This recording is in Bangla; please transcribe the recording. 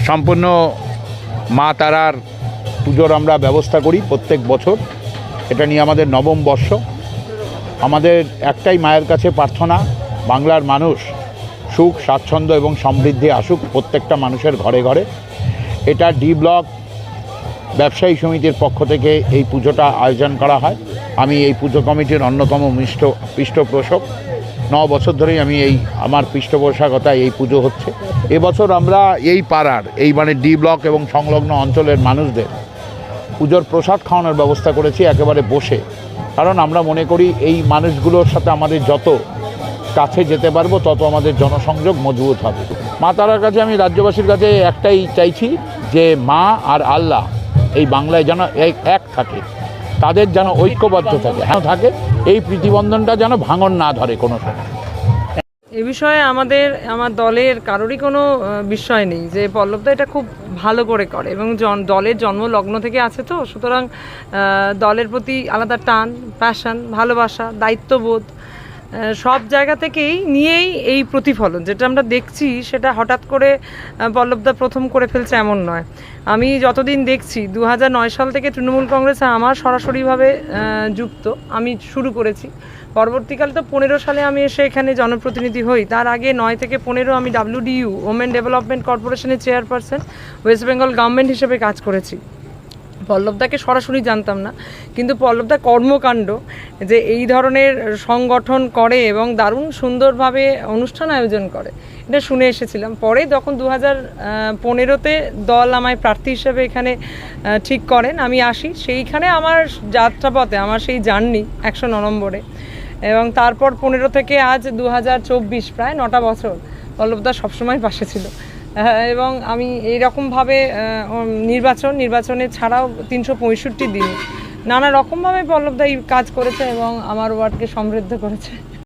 সম্পূর্ণ মা তারার পুজোর আমরা ব্যবস্থা করি প্রত্যেক বছর। এটা নিয়ে আমাদের নবম বর্ষ। আমাদের একটাই মায়ের কাছে প্রার্থনা, বাংলার মানুষ সুখ স্বাচ্ছন্দ্য এবং সমৃদ্ধি আসুক প্রত্যেকটা মানুষের ঘরে ঘরে। এটা ডি ব্লক ব্যবসায়ী সমিতির পক্ষ থেকে এই পুজোটা আয়োজন করা হয়। আমি এই পুজো কমিটির অন্যতম পৃষ্ঠপোষক। 9 বছর ধরেই আমি আমার পৃষ্ঠপোষকতায় এই পুজো হচ্ছে। এবছর আমরা এই পাড়ার মানে ডি ব্লক এবং সংলগ্ন অঞ্চলের মানুষদের পুজোর প্রসাদ খাওয়ানোর ব্যবস্থা করেছি একেবারে বসে। কারণ আমরা মনে করি এই মানুষগুলোর সাথে আমাদের যত কাছে যেতে পারবো তত আমাদের জনসংযোগ মজবুত হবে। মা তারার কাছে আমি রাজ্যবাসীর কাছে একটাই চাইছি যে মা আর আল্লাহ এই বাংলায় যেন এক থাকে, তাদের যেন ঐক্যবদ্ধ থাকে, এই প্রীতিবন্ধনটা যেন ভাঙন না ধরে কোনো সময়। এ বিষয়ে আমার দলের কারোরই কোনো বিষয় নেই যে পল্লবদা এটা খুব ভালো করে করে এবং দলের জন্মলগ্ন থেকে আছে, তো সুতরাং দলের প্রতি আলাদা টান, প্যাশন, ভালোবাসা, দায়িত্ববোধ সব জায়গা থেকেই নিয়েই এই প্রতিফলন যেটা আমরা দেখছি, সেটা হঠাৎ করে পল্লবদা প্রথম করে ফেলছে এমন নয়। আমি যতদিন দেখছি 2009 সাল থেকে তৃণমূল কংগ্রেসে আমার সরাসরিভাবে যুক্ত আমি শুরু করেছি। পরবর্তীকালে তো 15 সালে আমি এসে এখানে জনপ্রতিনিধি হই। তার আগে 9 থেকে 15 আমি WDU ওমেন ডেভেলপমেন্ট কর্পোরেশনের চেয়ারপারসন, ওয়েস্ট বেঙ্গল গভর্নমেন্ট হিসেবে কাজ করেছি। পল্লবদাকে সরাসরি জানতাম না, কিন্তু পল্লবদা কর্মকাণ্ড যে এই ধরনের সংগঠন করে এবং দারুণ সুন্দরভাবে অনুষ্ঠান আয়োজন করে এটা শুনে এসেছিলাম। পরে যখন 2015-তে দল আমায় প্রার্থী হিসেবে এখানে ঠিক করেন, আমি আসি। সেইখানে আমার যাত্রাপথে আমার সেই জার্নি 109 নম্বরে, এবং তারপর 15 থেকে আজ 2024 প্রায় 9টা বছর পল্লবদা সবসময় পাশে ছিল। এবং আমি এইরকমভাবে নির্বাচনে ছাড়াও 365 দিন নানা রকমভাবে পল্লবদা এই কাজ করেছে এবং আমার ওয়ার্ডকে সমৃদ্ধ করেছে।